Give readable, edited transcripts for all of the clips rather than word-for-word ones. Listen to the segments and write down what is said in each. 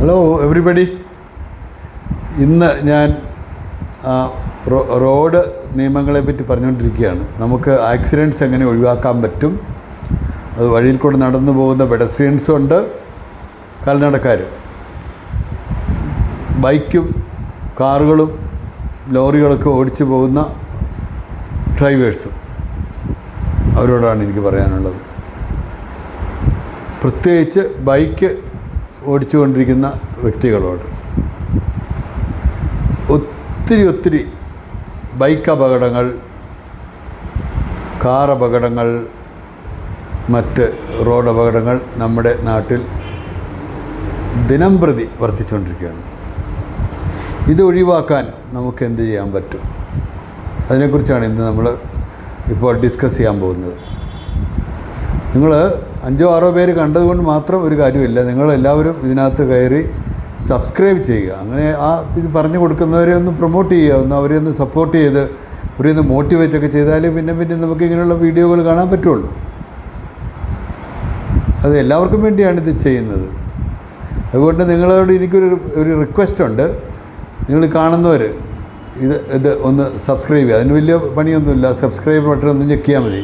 Hello everybody. ഇന്ന് ഞാൻ road നിയമങ്ങളെപ്പറ്റി പറഞ്ഞുകൊണ്ടിരിക്കുകയാണ്. നമുക്ക് ആക്സിഡൻറ്റ്സ് എങ്ങനെ ഒഴിവാക്കാൻ പറ്റും, അത് വഴിയിൽ കൂടെ നടന്നു പോകുന്ന പെഡസ്ട്രിയൻസും ഉണ്ട്, കാൽനടക്കാർ, ബൈക്കും കാറുകളും ലോറികളൊക്കെ ഓടിച്ചു പോകുന്ന ഡ്രൈവേഴ്സും, അവരോടാണ് എനിക്ക് പറയാനുള്ളത്. പ്രത്യേകിച്ച് ബൈക്ക് ഓടിച്ചുകൊണ്ടിരിക്കുന്ന വ്യക്തികളോട്. ഒത്തിരി ബൈക്ക് അപകടങ്ങൾ, കാർ അപകടങ്ങൾ, മറ്റ് റോഡ് അപകടങ്ങൾ നമ്മുടെ നാട്ടിൽ ദിനംപ്രതി വർദ്ധിച്ചുകൊണ്ടിരിക്കുകയാണ്. ഇത് ഒഴിവാക്കാൻ നമുക്ക് എന്ത് ചെയ്യാൻ പറ്റും, അതിനെക്കുറിച്ചാണ് ഇന്ന് നമ്മൾ ഇപ്പോൾ ഡിസ്കസ് ചെയ്യാൻ പോകുന്നത്. നിങ്ങൾ 5-6 പേര് കണ്ടതുകൊണ്ട് മാത്രം ഒരു കാര്യമില്ല. നിങ്ങളെല്ലാവരും ഇതിനകത്ത് കയറി സബ്സ്ക്രൈബ് ചെയ്യുക. അങ്ങനെ ഇത് പറഞ്ഞു കൊടുക്കുന്നവരെ ഒന്ന് പ്രൊമോട്ട് ചെയ്യുക, ഒന്ന് അവരെ ഒന്ന് സപ്പോർട്ട് ചെയ്ത് അവരെ ഒന്ന് മോട്ടിവേറ്റൊക്കെ ചെയ്താലേ പിന്നെ നമുക്ക് ഇങ്ങനെയുള്ള വീഡിയോകൾ കാണാൻ പറ്റുള്ളൂ. അത് എല്ലാവർക്കും വേണ്ടിയാണ് ഇത് ചെയ്യുന്നത്. അതുകൊണ്ട് നിങ്ങളോട് എനിക്കൊരു റിക്വസ്റ്റ് ഉണ്ട്. നിങ്ങൾ കാണുന്നവർ ഇത് ഒന്ന് സബ്സ്ക്രൈബ് ചെയ്യുക. അതിന് വലിയ പണിയൊന്നുമില്ല. സബ്സ്ക്രൈബ് ബട്ടൺ ഒന്ന് ഞെക്കിയാൽ മതി.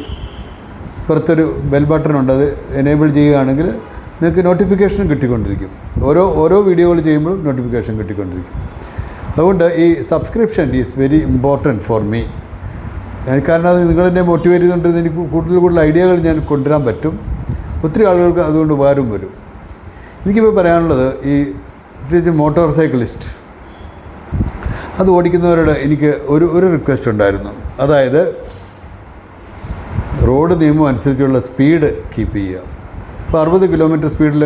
ഇപ്പുറത്തൊരു ബെൽ ബട്ടണുണ്ട്, അത് എനേബിൾ ചെയ്യുകയാണെങ്കിൽ നിങ്ങൾക്ക് നോട്ടിഫിക്കേഷൻ കിട്ടിക്കൊണ്ടിരിക്കും. ഓരോ വീഡിയോകൾ ചെയ്യുമ്പോഴും നോട്ടിഫിക്കേഷൻ കിട്ടിക്കൊണ്ടിരിക്കും. അതുകൊണ്ട് ഈ subscription is very important for me. കാരണം അത് നിങ്ങളെന്നെ മോട്ടിവേറ്റ് ചെയ്തുകൊണ്ടിരുന്ന എനിക്ക് കൂടുതൽ ഐഡിയകൾ ഞാൻ കൊണ്ടുവരാൻ പറ്റും. ഒത്തിരി ആളുകൾക്ക് അതുകൊണ്ട് ഉപകാരം വരും. എനിക്കിപ്പോൾ പറയാനുള്ളത്, ഈ പ്രത്യേകിച്ച് മോട്ടോർ സൈക്കിളിസ്റ്റ് അത് ഓടിക്കുന്നവരോട് എനിക്ക് ഒരു റിക്വസ്റ്റ് ഉണ്ടായിരുന്നു. അതായത് റോഡ് നിയമം അനുസരിച്ചുള്ള സ്പീഡ് കീപ്പ് ചെയ്യുക. ഇപ്പോൾ 60 കിലോമീറ്റർ സ്പീഡിൽ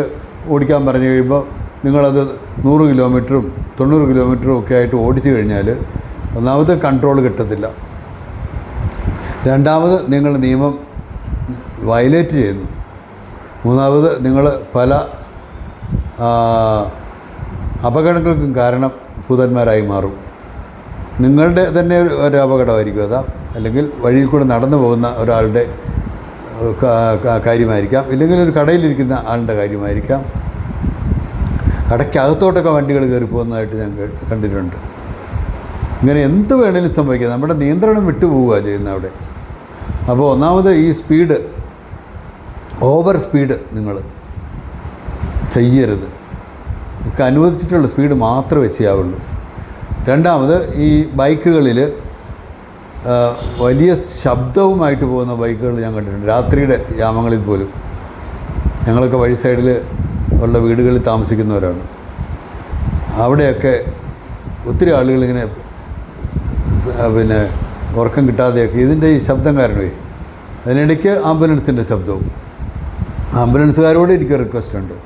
ഓടിക്കാൻ പറഞ്ഞു കഴിയുമ്പോൾ നിങ്ങളത് 100 കിലോമീറ്ററും 90 കിലോമീറ്ററും ഒക്കെ ആയിട്ട് ഓടിച്ചു കഴിഞ്ഞാൽ ഒന്നാമത് കൺട്രോൾ കിട്ടത്തില്ല, രണ്ടാമത് നിങ്ങൾ നിയമം വയലേറ്റ് ചെയ്യുന്നു, മൂന്നാമത് നിങ്ങൾ പല അപകടങ്ങൾക്കും ഭൂതന്മാരായി മാറും. നിങ്ങളുടെ തന്നെ ഒരു അപകടമായിരിക്കും അതാ, അല്ലെങ്കിൽ വഴിയിൽ കൂടെ നടന്നു പോകുന്ന ഒരാളുടെ കാര്യമായിരിക്കാം, ഇല്ലെങ്കിൽ ഒരു കടയിലിരിക്കുന്ന ആളുടെ കാര്യമായിരിക്കാം. കടയ്ക്കകത്തോട്ടൊക്കെ വണ്ടികൾ കയറി പോകുന്നതായിട്ട് ഞാൻ കണ്ടിട്ടുണ്ട്. ഇങ്ങനെ എന്ത് വേണേലും സംഭവിക്കുക, നമ്മുടെ നിയന്ത്രണം വിട്ടുപോവുക ചെയ്യുന്ന അവിടെ. അപ്പോൾ ഒന്നാമത് ഈ സ്പീഡ്, ഓവർ സ്പീഡ് നിങ്ങൾ ചെയ്യരുത്. നിങ്ങൾക്ക് അനുവദിച്ചിട്ടുള്ള സ്പീഡ് മാത്രമേ ചെയ്യാവുള്ളൂ. രണ്ടാമത് ഈ ബൈക്കുകളിൽ വലിയ ശബ്ദവുമായിട്ട് പോകുന്ന ബൈക്കുകൾ ഞാൻ കണ്ടിട്ടുണ്ട്, രാത്രിയുടെ യാമങ്ങളിൽ പോലും. ഞങ്ങളൊക്കെ വഴി സൈഡിൽ ഉള്ള വീടുകളിൽ താമസിക്കുന്നവരാണ്. അവിടെയൊക്കെ ഒത്തിരി ആളുകളിങ്ങനെ ഉറക്കം കിട്ടാതെയൊക്കെ ഇതിൻ്റെ ഈ ശബ്ദം കാരണമേ. അതിനിടയ്ക്ക് ആംബുലൻസിൻ്റെ ശബ്ദവും. ആംബുലൻസുകാരോട് എനിക്ക് റിക്വസ്റ്റ് ഉണ്ട്,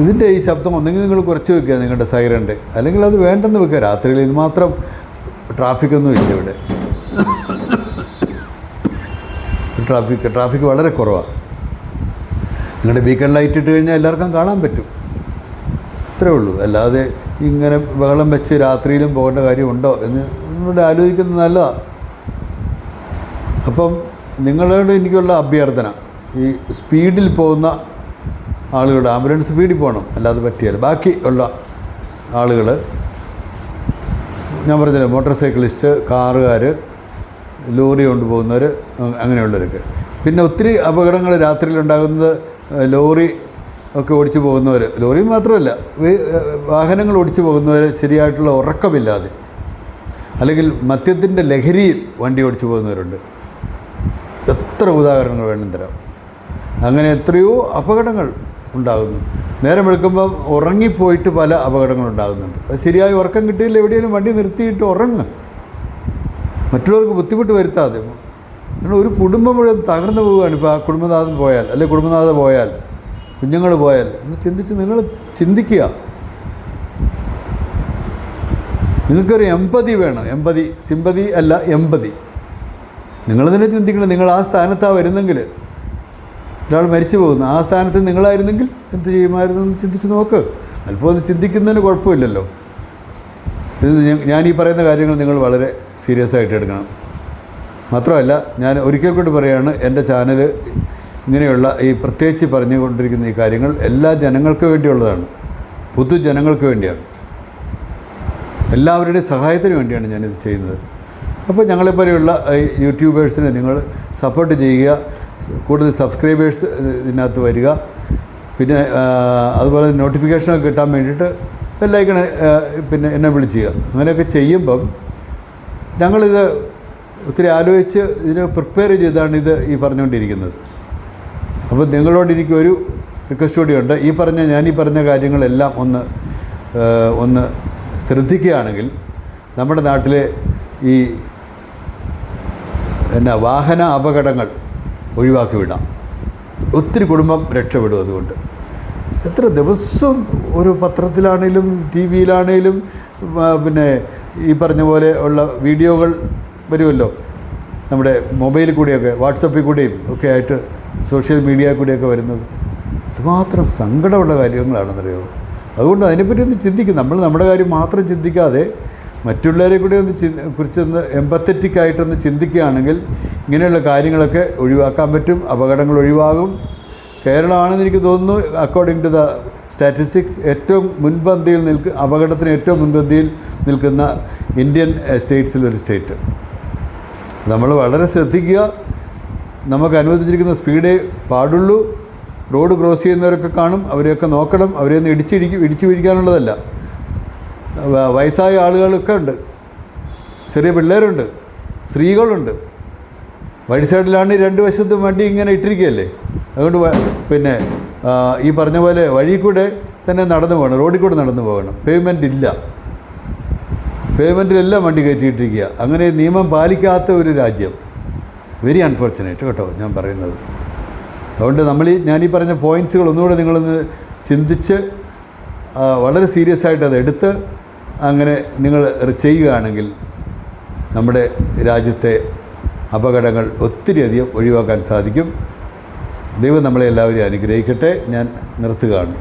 ഇതിൻ്റെ ഈ ശബ്ദം ഒന്നെങ്കിൽ നിങ്ങൾ കുറച്ച് വയ്ക്കുക നിങ്ങളുടെ സൈറൻ്റെ, അല്ലെങ്കിൽ അത് വേണ്ടെന്ന് വെക്കുക. രാത്രിയിൽ മാത്രം ട്രാഫിക്കൊന്നും ഇല്ല ഇവിടെ. ട്രാഫിക് വളരെ കുറവാണ്. നിങ്ങളുടെ ബീക്കൺ ലൈറ്റ് ഇട്ട് കഴിഞ്ഞാൽ എല്ലാവർക്കും കാണാൻ പറ്റും, അത്രേ ഉള്ളൂ. അല്ലാതെ ഇങ്ങനെ ബഹളം വെച്ച് രാത്രിയിലും പോകേണ്ട കാര്യമുണ്ടോ എന്ന് നിങ്ങളുടെ ആലോചിക്കുന്നത് നല്ലതാണ്. അപ്പം നിങ്ങളോട് എനിക്കുള്ള അഭ്യർത്ഥന, ഈ സ്പീഡിൽ പോകുന്ന ആളുകൾ, ആംബുലൻസ് സ്പീഡിൽ പോകണം, അല്ലാതെ പറ്റിയാൽ. ബാക്കി ഉള്ള ആളുകൾ ഞാൻ പറഞ്ഞില്ല, മോട്ടോർ സൈക്കിളിസ്റ്റ്, കാറുകാർ, ലോറി കൊണ്ടുപോകുന്നവർ, അങ്ങനെയുള്ളവരൊക്കെ. പിന്നെ ഒത്തിരി അപകടങ്ങൾ രാത്രിയിലുണ്ടാകുന്നത് ലോറി ഒക്കെ ഓടിച്ചു പോകുന്നവർ, ലോറി മാത്രമല്ല വാഹനങ്ങൾ ഓടിച്ചു പോകുന്നവർ ശരിയായിട്ടുള്ള ഉറക്കമില്ലാതെ, അല്ലെങ്കിൽ മദ്യത്തിൻ്റെ ലഹരിയിൽ വണ്ടി ഓടിച്ചു പോകുന്നവരുണ്ട്. എത്ര ഉദാഹരണങ്ങൾ വേണം തരാം. അങ്ങനെ എത്രയോ അപകടങ്ങൾ ഉണ്ടാകുന്നു. നേരം വെളുക്കുമ്പം ഉറങ്ങിപ്പോയിട്ട് പല അപകടങ്ങളുണ്ടാകുന്നുണ്ട്. അത് ശരിയായി ഉറക്കം കിട്ടിയില്ല, എവിടെയെങ്കിലും വണ്ടി നിർത്തിയിട്ട് ഉറങ്ങുക, മറ്റുള്ളവർക്ക് ബുദ്ധിമുട്ട് വരുത്താതെ. നിങ്ങൾ ഒരു കുടുംബം മുഴുവൻ തകർന്നു പോവുകയാണ്. ഇപ്പോൾ ആ കുടുംബനാഥൻ പോയാൽ, അല്ലെങ്കിൽ കുടുംബനാഥ പോയാൽ, കുഞ്ഞുങ്ങൾ പോയാൽ, ഒന്ന് നിങ്ങൾ ചിന്തിക്കുക. നിങ്ങൾക്കൊരു എമ്പതി വേണം. സിമ്പതി അല്ല, എമ്പതി. നിങ്ങൾ തന്നെ ചിന്തിക്കണം. നിങ്ങൾ ആ സ്ഥാനത്താണ് വരുന്നെങ്കിൽ, ഒരാൾ മരിച്ചു പോകുന്നു, ആ സ്ഥാനത്ത് നിങ്ങളായിരുന്നെങ്കിൽ എന്ത് ചെയ്യുമായിരുന്നു എന്ന് ചിന്തിച്ച് നോക്ക്. അല്പം ഒന്ന് ചിന്തിക്കുന്നതിന് കുഴപ്പമില്ലല്ലോ. ഇത് ഞാൻ ഈ പറയുന്ന കാര്യങ്ങൾ നിങ്ങൾ വളരെ സീരിയസ് ആയിട്ട് എടുക്കണം. മാത്രമല്ല, ഞാൻ ഒരിക്കൽ കൂടി പറയുകയാണ്, എൻ്റെ ചാനൽ ഇങ്ങനെയുള്ള ഈ പ്രത്യേകിച്ച് പറഞ്ഞുകൊണ്ടിരിക്കുന്ന ഈ കാര്യങ്ങൾ എല്ലാ ജനങ്ങൾക്കും വേണ്ടിയുള്ളതാണ്. പൊതുജനങ്ങൾക്ക് വേണ്ടിയാണ്, എല്ലാവരുടെയും സഹായത്തിന് വേണ്ടിയാണ് ഞാനിത് ചെയ്യുന്നത്. അപ്പോൾ ഞങ്ങളെപ്പോലെയുള്ള യൂട്യൂബേഴ്സിനെ നിങ്ങൾ സപ്പോർട്ട് ചെയ്യുക, കൂടുതൽ സബ്സ്ക്രൈബേഴ്സ് ഇതിനകത്ത് വരിക. പിന്നെ അതുപോലെ നോട്ടിഫിക്കേഷനൊക്കെ കിട്ടാൻ വേണ്ടിയിട്ട് ബെല്ലൈക്കൺ പിന്നെ എന്നെ വിളിച്ച് ചെയ്യുക. അങ്ങനെയൊക്കെ ചെയ്യുമ്പം ഞങ്ങളിത് ഒത്തിരി ആലോചിച്ച് ഇതിനെ പ്രിപ്പയർ ചെയ്താണ് ഇത് ഈ പറഞ്ഞുകൊണ്ടിരിക്കുന്നത്. അപ്പോൾ നിങ്ങളോട് എനിക്കൊരു റിക്വസ്റ്റ് കൂടിയുണ്ട്. ഞാനീ പറഞ്ഞ കാര്യങ്ങളെല്ലാം ഒന്ന് ശ്രദ്ധിക്കുകയാണെങ്കിൽ നമ്മുടെ നാട്ടിലെ ഈ വാഹന അപകടങ്ങൾ ഒഴിവാക്കി വിടാം. ഒത്തിരി കുടുംബം രക്ഷപ്പെടും. അതുകൊണ്ട് എത്ര ദിവസം ഒരു പത്രത്തിലാണേലും ടി വിയിലാണേലും പിന്നെ ഈ പറഞ്ഞ പോലെ ഉള്ള വീഡിയോകൾ വരുമല്ലോ, നമ്മുടെ മൊബൈലിൽ കൂടിയൊക്കെ വാട്സപ്പിൽ കൂടിയും ഒക്കെ ആയിട്ട് സോഷ്യൽ മീഡിയ കൂടിയൊക്കെ വരുന്നത്. അതുമാത്രം സങ്കടമുള്ള കാര്യങ്ങളാണെന്നറിയോ. അതുകൊണ്ട് അതിനെപ്പറ്റി ഒന്ന് ചിന്തിക്കും. നമ്മൾ നമ്മുടെ കാര്യം മാത്രം ചിന്തിക്കാതെ മറ്റുള്ളവരെ കൂടി കുറിച്ചൊന്ന് എമ്പത്തറ്റിക്കായിട്ടൊന്ന് ചിന്തിക്കുകയാണെങ്കിൽ ഇങ്ങനെയുള്ള കാര്യങ്ങളൊക്കെ ഒഴിവാക്കാൻ പറ്റും, അപകടങ്ങൾ ഒഴിവാകും. കേരളമാണെന്ന് എനിക്ക് തോന്നുന്നു, അക്കോർഡിംഗ് ടു ദ സ്റ്റാറ്റിസ്റ്റിക്സ്, ഏറ്റവും മുൻപന്തിയിൽ അപകടത്തിന് ഏറ്റവും മുൻപന്തിയിൽ നിൽക്കുന്ന ഇന്ത്യൻ സ്റ്റേറ്റ്സിലൊരു സ്റ്റേറ്റ്. നമ്മൾ വളരെ ശ്രദ്ധിക്കുക. നമുക്ക് അനുവദിച്ചിരിക്കുന്ന സ്പീഡേ പാടുള്ളൂ. റോഡ് ക്രോസ് ചെയ്യുന്നവരൊക്കെ കാണും, അവരെയൊക്കെ നോക്കണം. അവരെയൊന്ന് ഇടിച്ചു വീഴിക്കാനുള്ളതല്ല. വയസ്സായ ആളുകളൊക്കെ ഉണ്ട്, ചെറിയ പിള്ളേരുണ്ട്, സ്ത്രീകളുണ്ട്. വഴി സൈഡിലാണ് രണ്ട് വശത്തും വണ്ടി ഇങ്ങനെ ഇട്ടിരിക്കുകയല്ലേ. അതുകൊണ്ട് പിന്നെ ഈ പറഞ്ഞ പോലെ വഴി കൂടെ തന്നെ നടന്നു പോകണം, റോഡിൽ കൂടെ നടന്നു പോകണം. പേയ്മെൻ്റ് ഇല്ല, പേയ്മെൻറ്റിലെല്ലാം വണ്ടി കയറ്റിയിട്ടിരിക്കുക. അങ്ങനെ നിയമം പാലിക്കാത്ത ഒരു രാജ്യം. വെരി അൺഫോർച്ചുനേറ്റ് കേട്ടോ ഞാൻ പറയുന്നത്. അതുകൊണ്ട് ഞാനീ പറഞ്ഞ പോയിൻറ്റ്സുകൾ ഒന്നുകൂടെ നിങ്ങളൊന്ന് ചിന്തിച്ച് വളരെ സീരിയസ് ആയിട്ട് അതെടുത്ത് അങ്ങനെ നിങ്ങൾ ചെയ്യുകയാണെങ്കിൽ നമ്മുടെ രാജ്യത്തെ അപകടങ്ങൾ ഒത്തിരിയധികം ഒഴിവാക്കാൻ സാധിക്കും. ദൈവം നമ്മളെ എല്ലാവരെയും അനുഗ്രഹിക്കട്ടെ. ഞാൻ നിർത്തുകയാണ്.